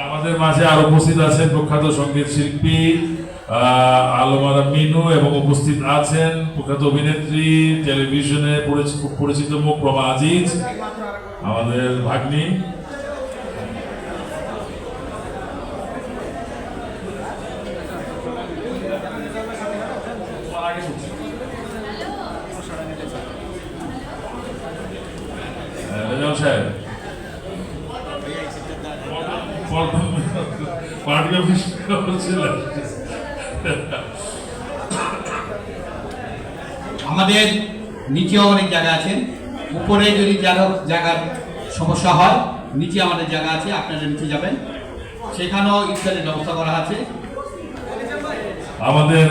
আমাদের মাঝে আর উপস্থিত আছেন প্রখ্যাত সঙ্গীত শিল্পী আলমারা মিনু এবং উপস্থিত আছেন প্রখ্যাত অভিনেত্রী, টেলিভিশনে পরিচিত মুখ রমা আজিজ, আমাদের ভাগ্নি। রেজাউল সাহেব পার্টি অফিস আমাদের নিচেও অনেক জায়গা আছে, উপরে যদি জায়গার সমস্যা হয় নিচে আমাদের জায়গা আছে, আপনারা নিচে যাবেন, সেখানেও ইফতারের ব্যবস্থা করা আছে। আমাদের